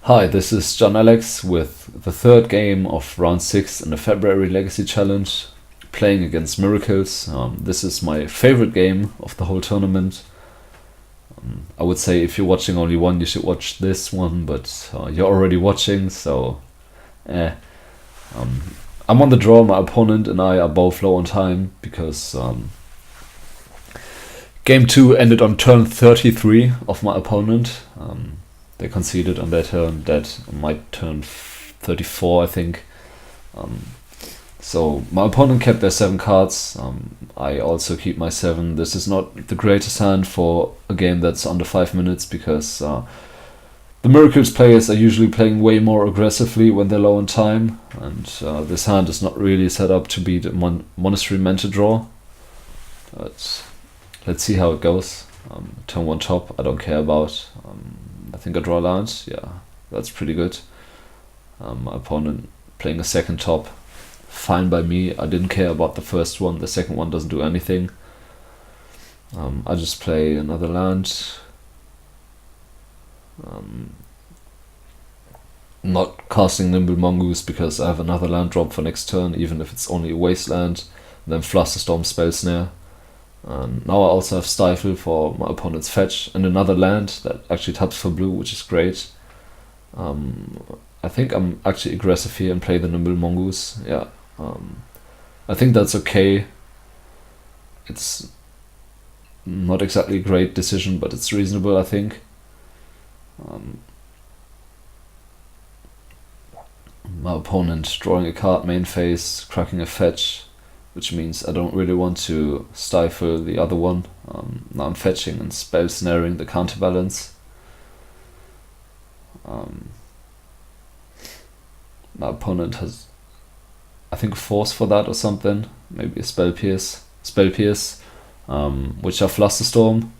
Hi, this is John Alex with the third game of round 6 in the February Legacy Challenge, playing against Miracles. This is my favorite game of the whole tournament. I would say if you're watching only one, you should watch this one, but you're already watching, so I'm on the draw. My opponent and I are both low on time because game 2 ended on turn 33 of my opponent. They conceded on their turn, that on my turn 34, I think. So my opponent kept their 7 cards. I also keep my 7. This is not the greatest hand for a game that's under 5 minutes because the Miracles players are usually playing way more aggressively when they're low on time, and this hand is not really set up to beat a Monastery Mentor draw. But let's see how it goes. Turn 1 top, I don't care about. I think I draw a land. Yeah, that's pretty good. My opponent playing a second top, fine by me. I didn't care about the first one. The second one doesn't do anything. I just play another land. Not casting Nimble Mongoose because I have another land drop for next turn, even if it's only a wasteland. Then Flusterstorm, Spell Snare. And now I also have Stifle for my opponent's fetch and another land that actually taps for blue, which is great. I think I'm actually aggressive here and play the Nimble Mongoose. Yeah, I think that's okay. It's not exactly a great decision, but it's reasonable, I think. My opponent drawing a card main phase, cracking a fetch, which means I don't really want to stifle the other one. Now I'm fetching and spell snaring the counterbalance. My opponent has, I think, a force for that or something. Maybe a spell pierce, which are Flusterstorm.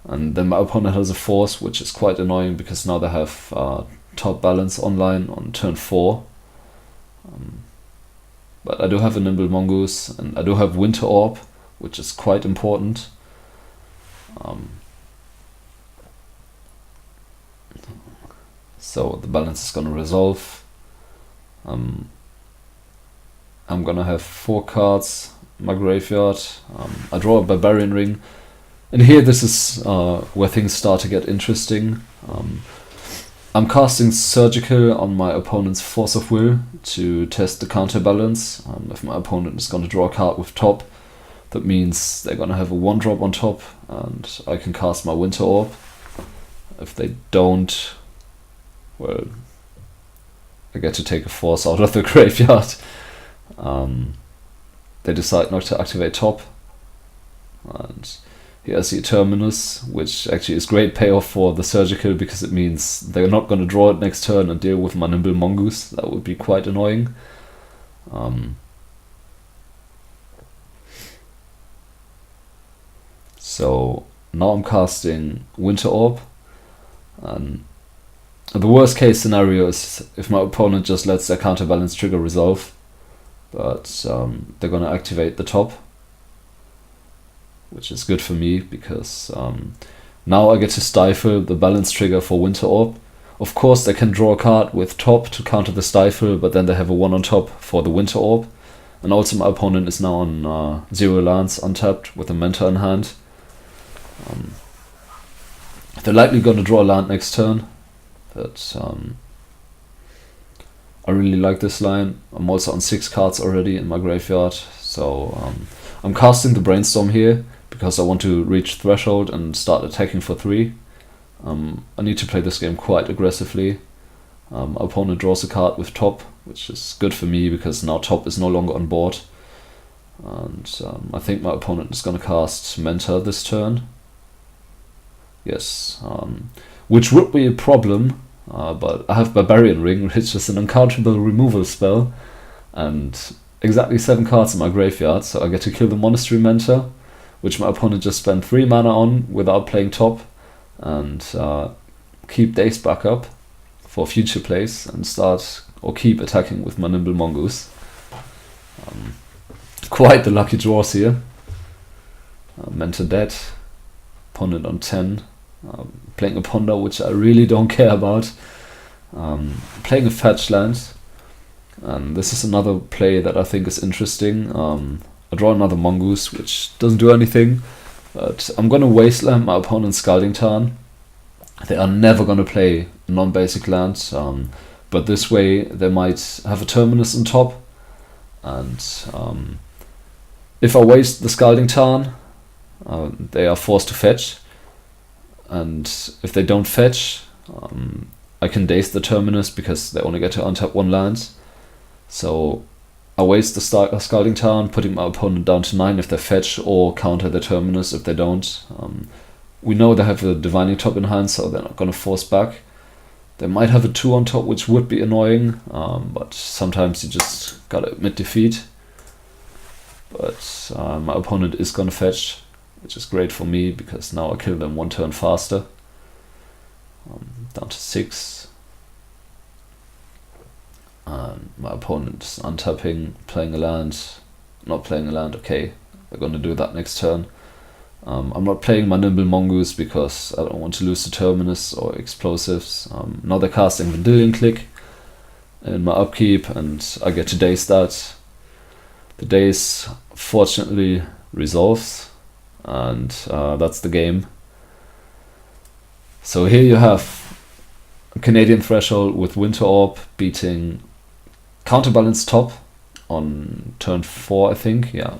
And then my opponent has a force, which is quite annoying because now they have top balance online on turn 4. But I do have a Nimble Mongoose, and I do have Winter Orb, which is quite important. So the balance is gonna resolve. I'm gonna have 4 cards in my graveyard. I draw a Barbarian Ring, and here this is where things start to get interesting. I'm casting Surgical on my opponent's Force of Will to test the counterbalance. If my opponent is going to draw a card with top, that means they're going to have a 1-drop on top, and I can cast my Winter Orb. If they don't, well, I get to take a force out of the graveyard. They decide not to activate top, and here I see Terminus, which actually is great payoff for the Surgical because it means they're not going to draw it next turn and deal with my Nimble Mongoose. That would be quite annoying. So now I'm casting Winter Orb. And the worst case scenario is if my opponent just lets their counterbalance trigger resolve. But they're going to activate the top, which is good for me because now I get to stifle the balance trigger for Winter Orb. Of course, they can draw a card with top to counter the stifle, but then they have a 1 on top for the Winter Orb. And also my opponent is now on 0 lands untapped with a Mentor in hand. They're likely going to draw a land next turn, but I really like this line. I'm also on 6 cards already in my graveyard, so I'm casting the Brainstorm here because I want to reach threshold and start attacking for 3. I need to play this game quite aggressively. Opponent draws a card with top, which is good for me because now top is no longer on board. And I think my opponent is going to cast Mentor this turn. Yes, which would be a problem, but I have Barbarian Ring, which is an uncounterable removal spell, and exactly 7 cards in my graveyard, so I get to kill the Monastery Mentor, which my opponent just spent 3 mana on without playing top, and keep Daze back up for future plays and start or keep attacking with my Nimble Mongoose. Quite the lucky draws here. Mentor dead, opponent on 10, playing a Ponder, which I really don't care about, playing a fetch land, and this is another play that I think is interesting. I draw another Mongoose, which doesn't do anything, but I'm gonna wasteland my opponent's Scalding Tarn. They are never gonna play a non-basic land, but this way they might have a Terminus on top, and if I waste the Scalding Tarn, they are forced to fetch, and if they don't fetch, I can daze the Terminus because they only get to untap one land. So I waste the Scalding Tarn, putting my opponent down to 9 if they fetch, or counter the Terminus if they don't. We know they have a Divining Top in hand, so they're not going to force back. They might have a 2 on top, which would be annoying, but sometimes you just gotta admit defeat. But my opponent is gonna fetch, which is great for me because now I kill them 1 turn faster. Down to 6. My opponent is untapping, playing a land, not playing a land. Okay, they're gonna do that next turn. I'm not playing my Nimble Mongoose because I don't want to lose the Terminus or explosives. Now they're casting Vendilion Click in my upkeep, and I get to daze that. The daze fortunately resolves, and that's the game. So here you have a Canadian Threshold with Winter Orb beating Counterbalance Top on turn 4, I think. Yeah.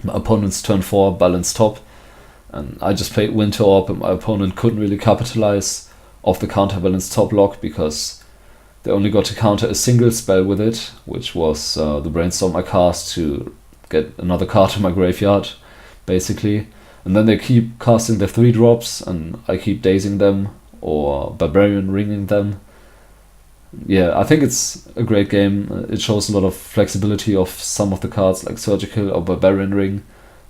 My opponent's turn 4 balance top, and I just played Winter Orb, and my opponent couldn't really capitalize off the counterbalance top lock because they only got to counter a single spell with it, which was the Brainstorm I cast to get another card in my graveyard, basically. And then they keep casting their 3-drops, and I keep dazing them or Barbarian Ringing them. Yeah, I think it's a great game. It shows a lot of flexibility of some of the cards like Surgical or Barbarian Ring,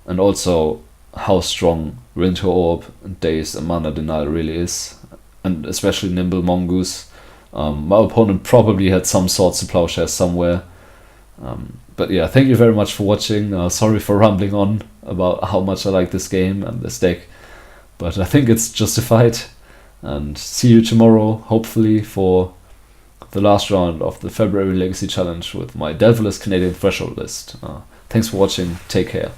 and also how strong Winter Orb, Daze and Mana Denial really is, and especially Nimble Mongoose. My opponent probably had some Swords to Plowshare somewhere. But yeah, thank you very much for watching. Sorry for rambling on about how much I like this game and this deck, but I think it's justified. And see you tomorrow, hopefully, for the last round of the February Legacy Challenge with my Delverless Canadian Threshold list. Thanks for watching, take care.